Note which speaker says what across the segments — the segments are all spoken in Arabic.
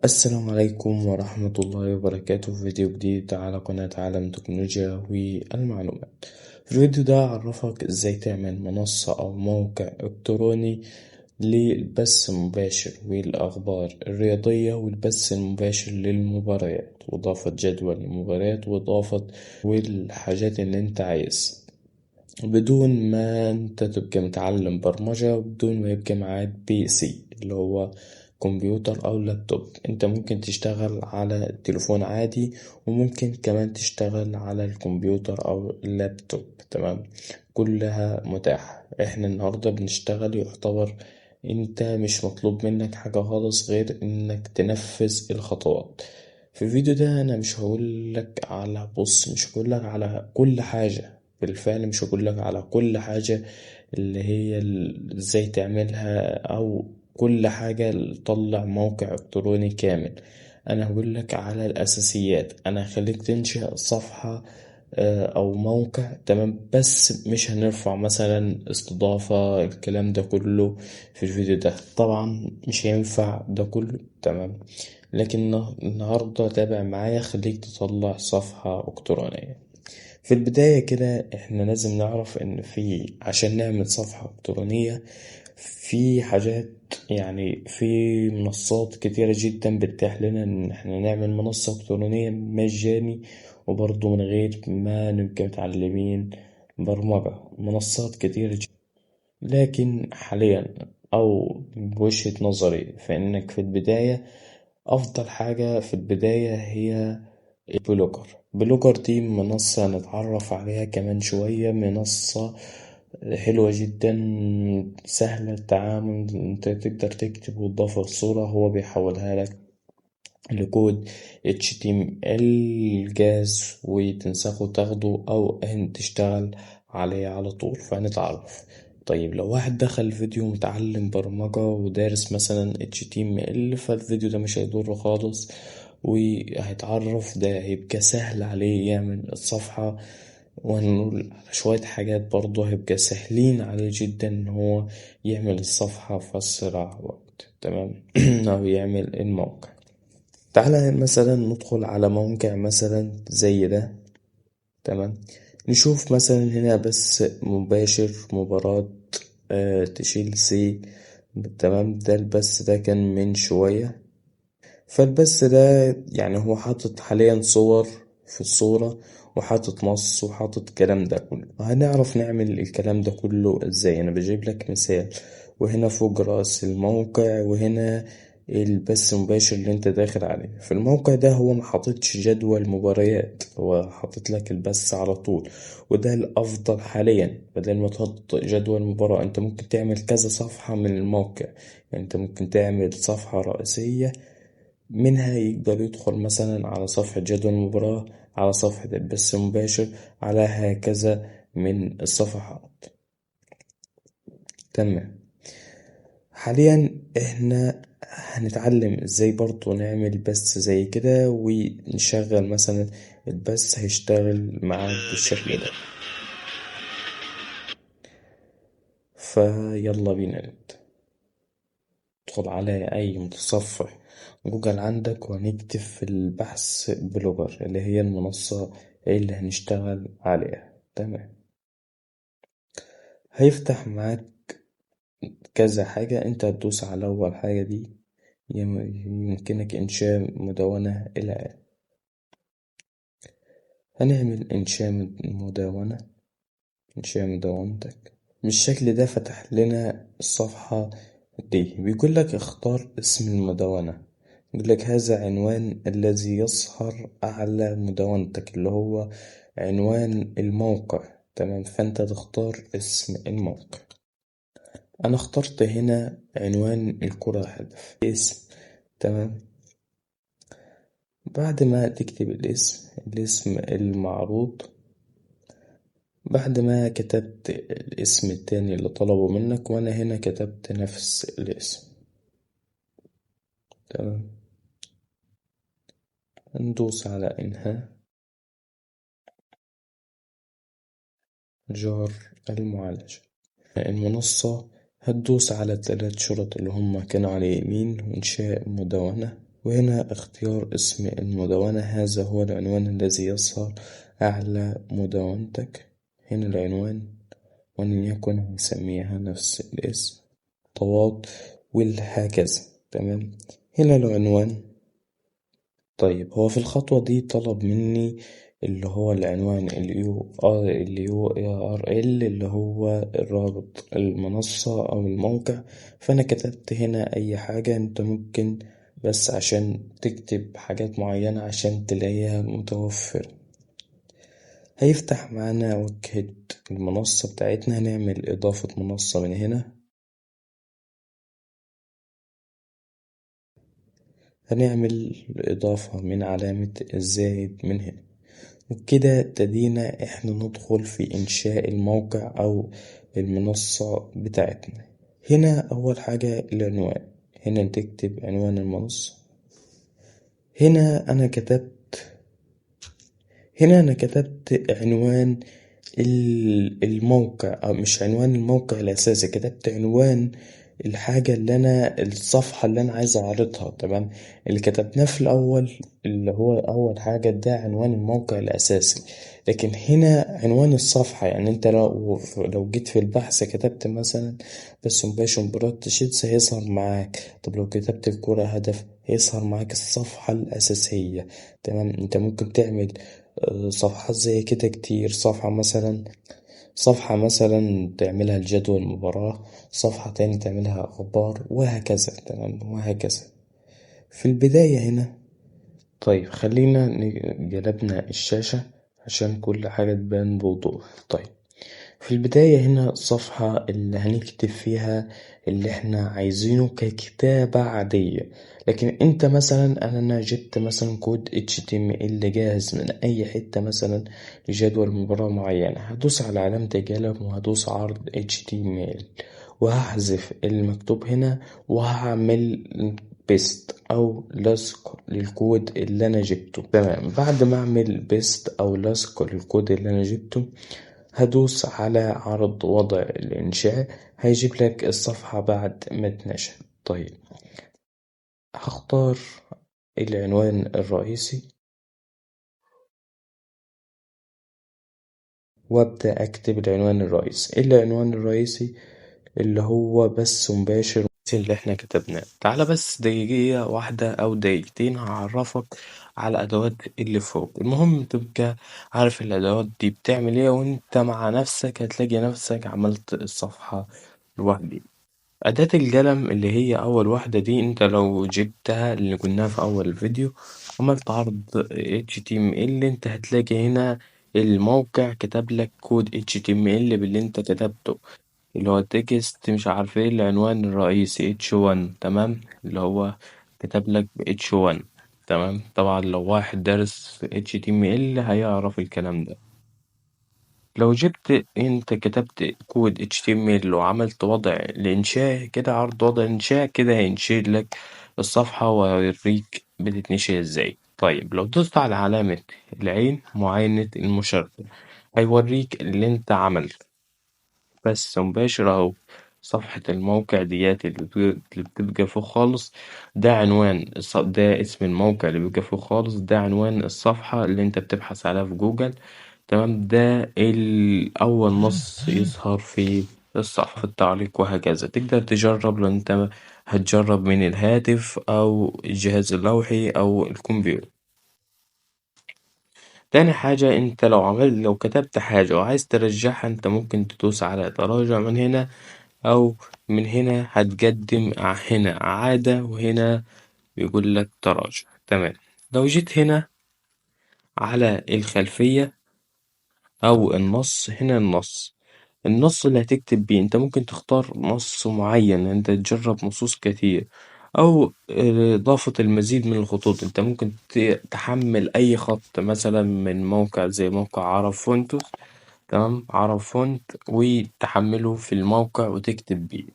Speaker 1: السلام عليكم ورحمة الله وبركاته. في فيديو جديد على قناة عالم تكنولوجيا والمعلومات. في الفيديو ده أعرفك إزاي تعمل منصة أو موقع إلكتروني للبث المباشر والأخبار الرياضية والبث المباشر للمباريات وإضافة جدول المباريات وإضافة والحاجات اللي أنت عايز، بدون ما انت تبقى متعلم برمجة وبدون ما يبقى معاك بي سي اللي هو كمبيوتر او لابتوب. انت ممكن تشتغل على التليفون عادي، وممكن كمان تشتغل على الكمبيوتر او اللابتوب. تمام، كلها متاحة. احنا النهاردة بنشتغل، يعتبر انت مش مطلوب منك حاجة خالص غير انك تنفذ الخطوات. في الفيديو ده انا مش هقولك على مش هقولك على كل حاجة. بالفعل مش هقولك على كل حاجة اللي هي ازاي تعملها او كل حاجة تطلع موقع الكتروني كامل. انا هقولك على الاساسيات. انا هخليك تنشئ صفحة او موقع، تمام، بس مش هنرفع مثلا استضافة الكلام ده كله في الفيديو ده. طبعا مش هينفع ده كله، تمام، لكن النهاردة تابع معايا، خليك تطلع صفحة إلكترونية. في البداية كده احنا لازم نعرف ان عشان نعمل صفحة إلكترونية في حاجات، يعني في منصات كتيرة جدا بتتيح لنا ان احنا نعمل منصة إلكترونية مجاني، وبرضه من غير ما نبقى متعلمين برمجة. منصات كتيرة جدا، لكن حاليا او بوجهة نظري فانك في البداية افضل حاجة في البداية هي بلوجر دي منصة نتعرف عليها كمان شوية. منصة حلوة جدا، سهلة التعامل. انت تقدر تكتب وتضيف الصورة، هو بيحولها لك لكود HTML جاهز وتنسخه تاخده أو أن تشتغل عليه على طول. فهنتعرف. طيب لو واحد دخل فيديو متعلم برمجة ودارس مثلا HTML، فالفيديو ده مش هيضره خالص وهيتعرف. ده هيبقى سهل عليه يعمل الصفحة، وهنقول شوية حاجات برضه هيبقى سهلين عليه جدا ان هو يعمل الصفحة في أسرع وقت. تمام أو يعمل الموقع. تعالى مثلا ندخل على موقع مثلا زي ده. تمام، نشوف مثلا هنا بس مباشر مباراة تشيلسي. تمام، ده البث ده كان من شوية. فالبث ده يعني هو حاطط حاليا صور في الصورة، وحاطط نص، وحاطط الكلام ده كله. هنعرف نعمل الكلام ده كله ازاي؟ انا بجيب لك مثال. وهنا فوق رأس الموقع، وهنا البث المباشر اللي انت داخل عليه. في الموقع ده هو ما حاططش جدول مباريات، هو حاطط لك البث على طول. وده الافضل حاليا. بدل ما تحط جدول مباراة، انت ممكن تعمل كذا صفحة من الموقع. يعني انت ممكن تعمل صفحة رئيسية، منها يقدر يدخل مثلا على صفحة جدول المباراة، على صفحة البث المباشر، على هكذا من الصفحات. تمام، حاليا احنا هنتعلم ازاي برضو نعمل بث زي كده ونشغل مثلا البث هيشتغل معاك بالشكل ده. فيلا بينا نبدأ. ندخل على أي متصفح جوجل عندك، وهنكتب في البحث بلوجر اللي هي المنصة اللي هنشتغل عليها. تمام، هيفتح معاك كذا حاجة. انت هتدوس على أول حاجة دي، يمكنك إنشاء مدونة إلى آخره. هنعمل إنشاء مدونة. إنشاء مدونتك بالشكل ده. فتح لنا الصفحة دي، بيقول لك اختار اسم المدونة. يقول لك هذا عنوان الذي يظهر أعلى مدونتك، اللي هو عنوان الموقع. تمام، فأنت تختار اسم الموقع. أنا اخترت هنا عنوان الكرة هدف اسم. تمام، بعد ما تكتب الاسم المعروض، بعد ما كتبت الاسم التاني اللي طلبه منك، وأنا هنا كتبت نفس الاسم. تمام، ندوس على إنهاء جار المعالجة. المنصة هتدوس على الثلاث شرط اللي هما كانوا على اليمين، وإنشاء مدونة وهنا اختيار اسم المدونة. هذا هو العنوان الذي يظهر أعلى مدونتك. هنا العنوان، وليكن هنسميها نفس الاسم طوات وهكذا. تمام. هنا العنوان. طيب هو في الخطوة دي طلب مني اللي هو العنوان اليو ار ال اللي هو الرابط المنصة أو الموقع. فأنا كتبت هنا أي حاجة. أنت ممكن بس عشان تكتب حاجات معينة عشان تلاقيها متوفرة. هيفتح معانا واجهة المنصة بتاعتنا. هنعمل إضافة منصة من هنا. هنعمل إضافة من علامة الزائد من هنا. وبكده ابتدينا احنا ندخل في انشاء الموقع او المنصة بتاعتنا. هنا اول حاجة العنوان. هنا تكتب عنوان المنصة. هنا انا كتبت هنا انا كتبت عنوان الموقع، او مش عنوان الموقع الاساسي، كتبت عنوان الحاجة اللي انا الصفحة اللي انا عايز اعرضها. تمام. اللي كتبناه في الاول اللي هو اول حاجة ده عنوان الموقع الاساسي، لكن هنا عنوان الصفحة. يعني انت لو جيت في البحث كتبت مثلا بس مباشر مباراة تشيلسي هيظهر معاك. طب لو كتبت الكرة هدف هيظهر معاك الصفحة الأساسية. تمام. انت ممكن تعمل صفحات زي كده كتير. صفحة مثلا تعملها لجدول المباراة، صفحة تاني تعملها أخبار، وهكذا. تمام. وهكذا في البداية هنا. طيب خلينا جلبنا الشاشة عشان كل حاجة تبان بوضوح. طيب في البداية هنا الصفحة اللي هنكتب فيها اللي احنا عايزينه ككتابة عادية. لكن انت مثلا انا جبت مثلا كود HTML جاهز من اي حتة مثلا لجدول مباراة معينة. هدوس على علامة القلم وهدوس عرض HTML وهحذف المكتوب هنا وهعمل بيست او لصق للكود اللي انا جبته. تمام. بعد ما اعمل بيست او لصق للكود اللي انا جبته هدوس على عرض وضع الإنشاء. هيجيب لك الصفحة بعد ما تنشأ. طيب هختار العنوان الرئيسي وابدأ اكتب العنوان الرئيسي. العنوان الرئيسي اللي هو بث مباشر اللي احنا كتبناه. تعالى بس دقيقة واحدة او دقيقتين هعرفك على الادوات اللي فوق. المهم تبقى عارف الادوات دي بتعمل ايه، وانت مع نفسك هتلاقي نفسك عملت الصفحة لوحدك. أداة القلم اللي هي أول واحدة دي، أنت لو جبتها اللي قلناها في أول الفيديو عملت عرض HTML، أنت هتلاقي هنا الموقع كتب لك كود HTML باللي أنت كتبته، اللي هو تكست مش عارف ايه العنوان الرئيسي H1. تمام. اللي هو كتب لك H1. تمام. طبعا لو واحد دارس في HTML هيعرف الكلام ده. لو جبت انت كتبت كود HTML وعملت وضع الإنشاء كده، عرض وضع الإنشاء كده، هينشئ لك الصفحة وهيوريك بتتنشئ ازاي. طيب لو دوست على علامة العين معاينة المشاركة هيوريك اللي انت عملته بس مباشر اهو. صفحة الموقع ديات اللي بتبقى فوق خالص ده عنوان ده اسم الموقع اللي بيبقى فوق خالص، ده عنوان الصفحة اللي انت بتبحث عليها في جوجل. تمام. ده الأول نص يظهر في الصفحة في التعليق، وهكذا. تقدر تجرب لو انت هتجرب من الهاتف أو الجهاز اللوحي أو الكمبيوتر. تاني حاجة، انت لو كتبت حاجة وعايز ترجعها انت ممكن تدوس على تراجع من هنا، أو من هنا هتقدم هنا إعادة وهنا بيقول لك تراجع. تمام. لو جيت هنا على الخلفية أو النص، هنا النص اللي هتكتب بيه انت ممكن تختار نص معين، انت تجرب نصوص كتير، او اضافة المزيد من الخطوط. انت ممكن تحمل اي خط مثلا من موقع زي موقع عرب فونتوس. تمام. عرب فونت وتحمله في الموقع وتكتب بيه.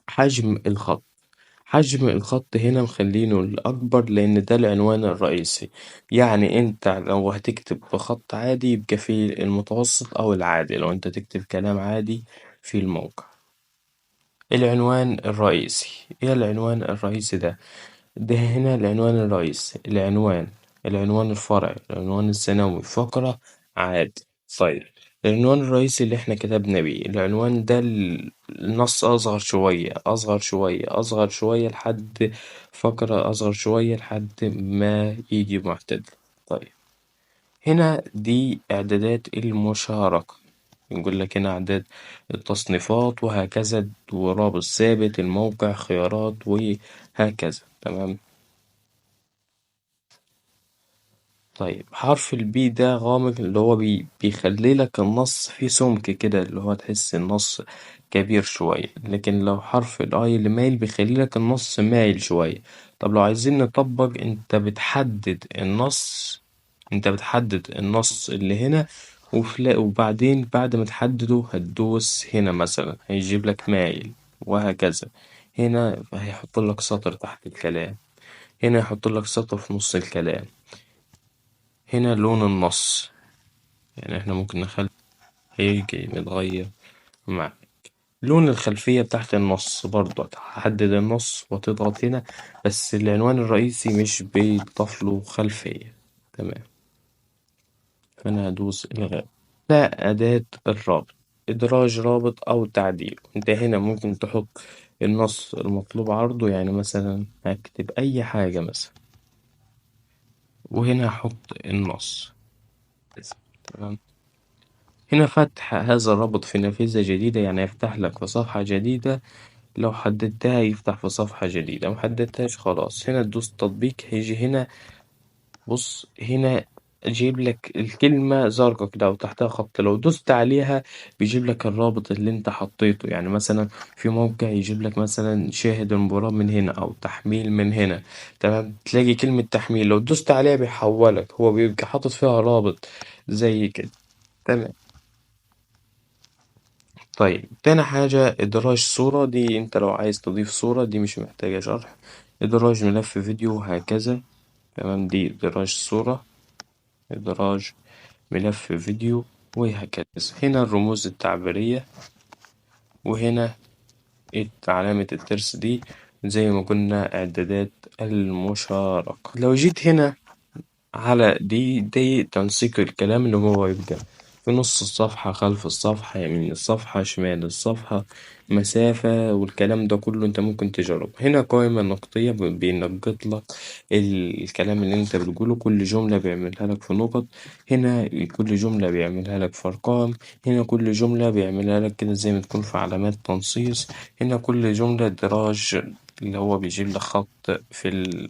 Speaker 1: حجم الخط حجم الخط هنا مخلينه الأكبر لأن ده العنوان الرئيسي. يعني أنت لو هتكتب بخط عادي يبقى فيه المتوسط أو العادي لو أنت تكتب كلام عادي في الموقع. العنوان الرئيسي. ايه العنوان الرئيسي ده هنا العنوان الرئيسي، العنوان الفرعي، العنوان الثانوي، فقرة، عاد. طيب، العنوان الرئيسي اللي احنا كتبنا بيه العنوان ده، النص أصغر شوية أصغر شوية أصغر شوية لحد فقرة أصغر شوية لحد ما يجي معتدل. طيب، هنا دي إعدادات المشاركة. نقول لك هنا إعداد التصنيفات وهكذا، ورابط ثابت، الموقع، خيارات، وهكذا. تمام. طيب، حرف البي ده غامق، اللي هو بيخلي لك النص فيه سمك كده، اللي هو تحس النص كبير شوية. لكن لو حرف الاي اللي مايل بيخلي لك النص مايل شوية. طب لو عايزين نطبق، انت بتحدد النص اللي هنا، وبعدين بعد ما تحدده هتدوس هنا مثلا هيجيب لك مايل، وهكذا. هنا هيحط لك سطر تحت الكلام، هنا يحط لك سطر في نص الكلام. هنا لون النص، يعني احنا ممكن نخلي هيجي متغير مع لون الخلفية بتاعت النص. برضه هتحدد النص وتضغط هنا، بس العنوان الرئيسي مش بيضاف له خلفية. تمام. فأنا هدوس إلغاء. لا، أداة الرابط، إدراج رابط أو تعديل. أنت هنا ممكن تحط النص المطلوب عرضه، يعني مثلا هكتب أي حاجة مثلا، وهنا هحط النص. تمام. هنا فتح هذا الرابط في نافذة جديدة، يعني يفتح لك في صفحة جديدة. لو حددتها يفتح في صفحة جديدة، محددتهاش خلاص. هنا تدوس تطبيق، هيجي هنا. بص هنا يجيب لك الكلمة زرقاء كده وتحتها خط، لو دوست عليها بيجيب لك الرابط اللي انت حطيته. يعني مثلا في موقع يجيب لك مثلا شاهد المباراة من هنا أو تحميل من هنا. تمام، تلاقي كلمة تحميل لو دوست عليها بيحولك، هو بيبقى حاطط فيها رابط زي كده. تمام. طيب، تاني حاجة إدراج صورة. دي أنت لو عايز تضيف صورة دي مش محتاجة شرح. إدراج ملف فيديو، هكذا. تمام، دي إدراج صورة، إدراج ملف فيديو، وهكذا. هنا الرموز التعبيرية، وهنا علامة الترس دي، زي ما قلنا إعدادات المشاركة. لو جيت هنا على دي تنسيق الكلام، اللي هو يبقى في نص الصفحة، خلف الصفحة، يمين الصفحة، شمال الصفحة، مسافة، والكلام ده كله انت ممكن تجرب. هنا قائمة نقطية بينقط لك الكلام اللي انت بتقوله، كل جملة بيعملها لك في نقط. هنا كل جملة بيعملها لك في أرقام. هنا كل جملة بيعملها لك كده زي ما تكون في علامات تنصيص. هنا كل جملة دراج، اللي هو بيجيب لك خط في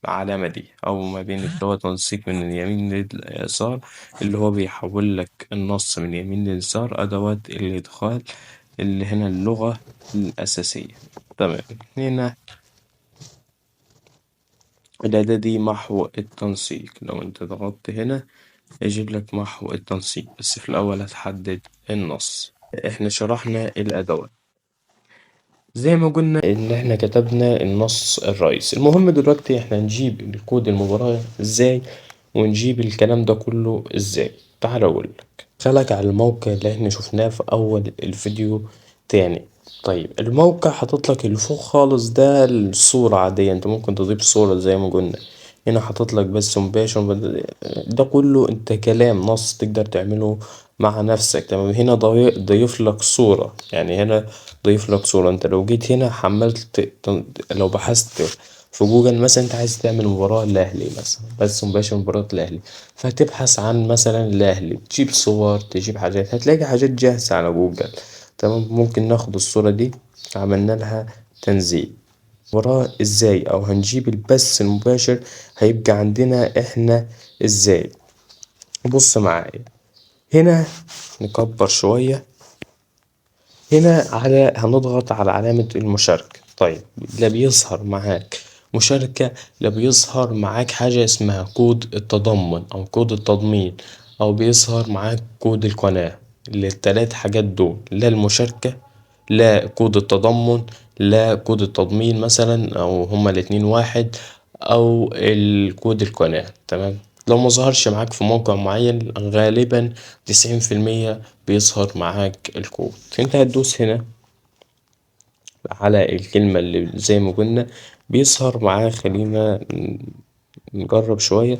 Speaker 1: العلامة دي، أو ما بين اللي هو تنسيق من اليمين لليسار، اللي هو بيحول لك النص من اليمين لليسار. أدوات الإدخال اللي هنا اللغة الأساسية. تمام. هنا الأداة دي محو التنسيق، لو أنت ضغطت هنا يجيب لك محو التنسيق، بس في الأول هتحدد النص. احنا شرحنا الأدوات زي ما قلنا ان احنا كتبنا النص الرئيسي. المهم دلوقتي احنا نجيب الكود المباراة ازاي، ونجيب الكلام ده كله ازاي. تعال اقولك، خلك على الموقع اللي احنا شفناه في اول الفيديو تاني. طيب، الموقع حاططلك اللي فوق خالص ده الصورة عادية، انت ممكن تضيف صورة زي ما قلنا. هنا حاططلك بس مباشر، ده كله انت كلام نص تقدر تعمله مع نفسك. تمام. هنا ضيف لك صورة، يعني هنا ضيف لك صورة. انت لو جيت هنا حملت لو بحثت في جوجل مثلا انت عايز تعمل مباراة الأهلي مثلا، بس مباشر مباراة الأهلي، فتبحث عن مثلا الأهلي، تجيب صور، تجيب حاجات، هتلاقي حاجات جاهزة على جوجل. تمام. ممكن ناخد الصورة دي، عملنا لها تنزيل. مباراة ازاي، او هنجيب البث المباشر هيبقى عندنا احنا ازاي. بص معايا هنا، نكبر شوية. هنا هنضغط على علامة المشاركة. طيب، لا بيظهر معاك مشاركة، لا بيظهر معاك حاجة اسمها كود التضمن أو كود التضمين، أو بيظهر معاك كود القناة. للتلات حاجات دول، لا المشاركة، لا كود التضمن، لا كود التضمين مثلا، أو هما الاتنين واحد، أو الكود القناة. تمام. لو مظهرش معاك في موقع معين، غالبا 90% بيظهر معاك الكود. انت هتدوس هنا على الكلمة اللي زي ما قلنا بيظهر معاه. خلينا نجرب شوية.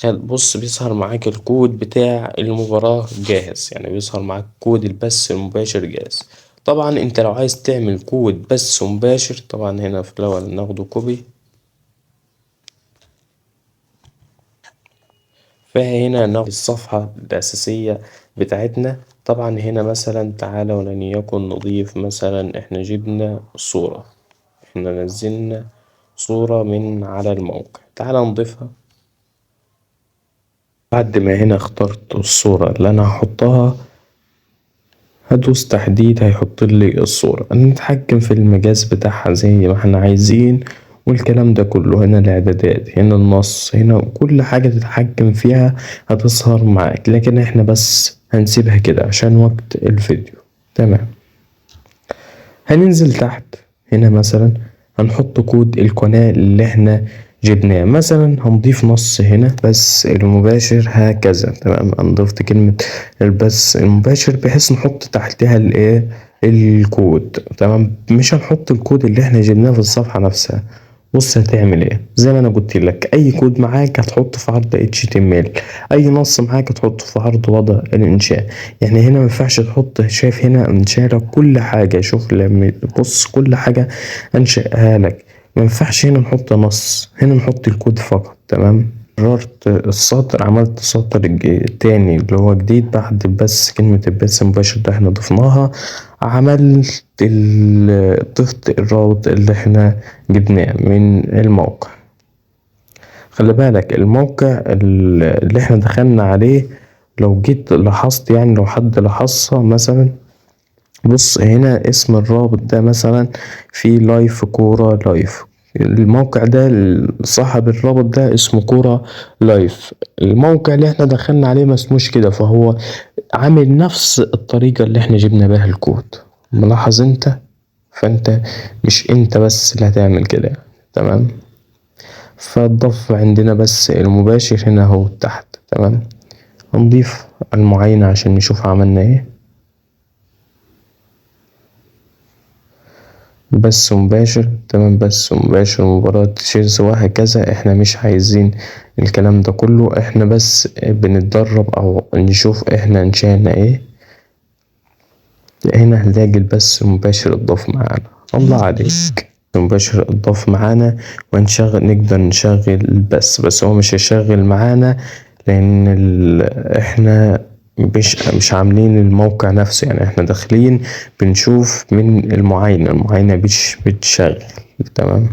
Speaker 1: بص، بيظهر معاك الكود بتاع المباراة جاهز، يعني بيظهر معاك كود البث المباشر جاهز. طبعا انت لو عايز تعمل كود بث مباشر، طبعا هنا في الأول ناخده كوبي. فهنا ناخد الصفحة الأساسية بتاعتنا. طبعا هنا مثلا تعالى ولنيكن نضيف مثلا، احنا جبنا صورة، احنا نزلنا صورة من على الموقع، تعالى نضيفها. بعد ما هنا اخترت الصورة اللي انا هحطها، هدوس تحديد هيحط لي الصورة. نتحكم في المقاس بتاعها زي ما احنا عايزين، والكلام ده كله. هنا الاعدادات، هنا النص، هنا كل حاجة تتحكم فيها هتظهر معاك، لكن احنا بس هنسيبها كده عشان وقت الفيديو. تمام. هننزل تحت هنا مثلا هنحط كود القناة اللي احنا جبناه. مثلا هنضيف نص هنا بس المباشر هكذا. تمام، انا ضفت كلمة البث المباشر بحيث نحط تحتها الايه، الكود. تمام، مش هنحط الكود اللي احنا جبناه في الصفحة نفسها. بص هتعمل ايه، زي ما انا قلت لك، اي كود معاك هتحطه في عرض HTML، اي نص معاك هتحطه في عرض وضع الانشاء. يعني هنا ما ينفعش تحط، شايف هنا انشاء لك كل حاجه. شوف لما بص كل حاجه انشأها لك. ما ينفعش هنا نحط نص، هنا نحط الكود فقط. تمام. قررت السطر، عملت سطر تاني اللي هو جديد بعد بس كلمة البث المباشر اللي احنا ضفناها. عملت ضفت الرابط اللي احنا جبناه من الموقع. خلي بالك الموقع اللي احنا دخلنا عليه، لو جيت لاحظت، يعني لو حد لاحظها مثلا، بص هنا اسم الرابط ده مثلا في لايف كورة لايف. الموقع ده صاحب الرابط ده اسمه كورة لايف. الموقع اللي احنا دخلنا عليه ما اسموش كده، فهو عامل نفس الطريقة اللي احنا جبنا بيها الكود. ملاحظ انت؟ فانت مش انت بس اللي هتعمل كده يعني. تمام. فالضف عندنا بس المباشر هنا اهو تحت. تمام. هنضيف المعاينة عشان نشوف عملنا ايه. بث مباشر. تمام، بث مباشر مباراة تشيلسي وهكذا. احنا مش عايزين الكلام ده كله، احنا بس بنتدرب او نشوف احنا انشأنا ايه. هنا هنلاقي البث المباشر اتضاف معانا. الله عليك، المباشر اتضاف معانا ونشغل، نقدر نشغل البث. بس هو مش هيشغل معانا لان احنا مش عاملين الموقع نفسه، يعني احنا داخلين بنشوف من المعاينة مش بتشغل. تمام.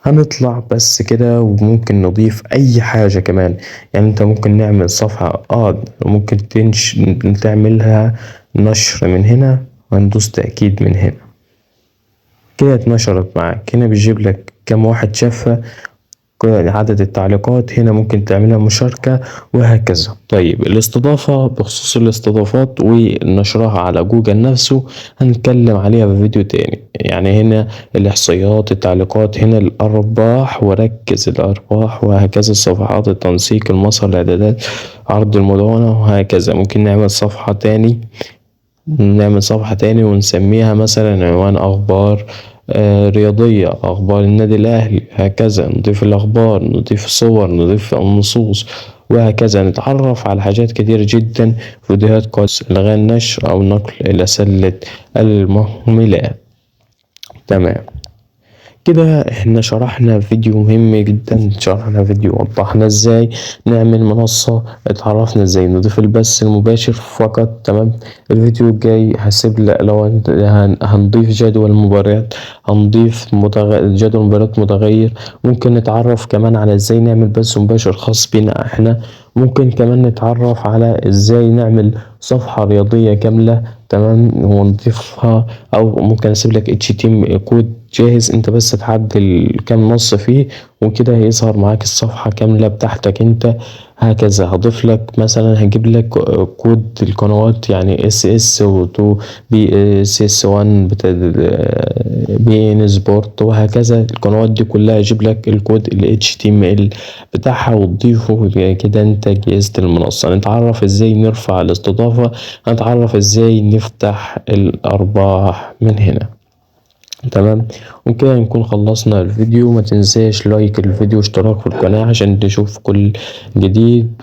Speaker 1: هنطلع بس كده، وممكن نضيف اي حاجة كمان. يعني انت ممكن نعمل صفحة ممكن تعملها نشر من هنا، وندوس تأكيد من هنا كده اتنشرت معاك. هنا بيجيب لك كم واحد شافها، عدد التعليقات. هنا ممكن تعملها مشاركة وهكذا. طيب الاستضافة، بخصوص الاستضافات ونشرها على جوجل نفسه هنتكلم عليها في فيديو تاني. يعني هنا الإحصائيات، التعليقات، هنا الأرباح، وركز الأرباح وهكذا، الصفحات، التنسيق، المظهر، الإعدادات، عرض المدونة وهكذا. ممكن نعمل صفحة تاني ونسميها مثلا عنوان أخبار رياضية، أخبار النادي الأهلي، هكذا. نضيف الأخبار، نضيف الصور، نضيف النصوص وهكذا. نتعرف على حاجات كتير جدا، فيديوهات قص، إلغاء النشر أو نقل إلى سلة المهملات. تمام. كده احنا شرحنا فيديو مهم جدا، شرحنا فيديو وضحنا ازاي نعمل منصة، اتعرفنا ازاي نضيف البث المباشر فقط. تمام. الفيديو الجاي هسيب لو هنضيف جدول مباريات، هنضيف جدول مباريات متغير. ممكن نتعرف كمان على ازاي نعمل بث مباشر خاص بينا احنا. ممكن كمان نتعرف على ازاي نعمل صفحة رياضية كاملة. تمام، ونضيفها، او ممكن اسيب لك HTML كود جاهز، انت بس تعدل كام نص فيه وكده هيظهر معاك الصفحة كاملة بتاعتك انت. هكذا هضيف لك مثلا، هجيب لك كود القنوات يعني SS و2 BSS1 بتاع BN سبورت وهكذا. القنوات دي كلها هجيب لك الكود ال HTML بتاعها وتضيفه كده انت جهزت المنصة. نتعرف ازاي نرفع الاستضافة، هنتعرف ازاي نفتح الارباح من هنا. تمام، وكده نكون خلصنا الفيديو. ما تنساش لايك الفيديو واشتراك في القناة عشان تشوف كل جديد.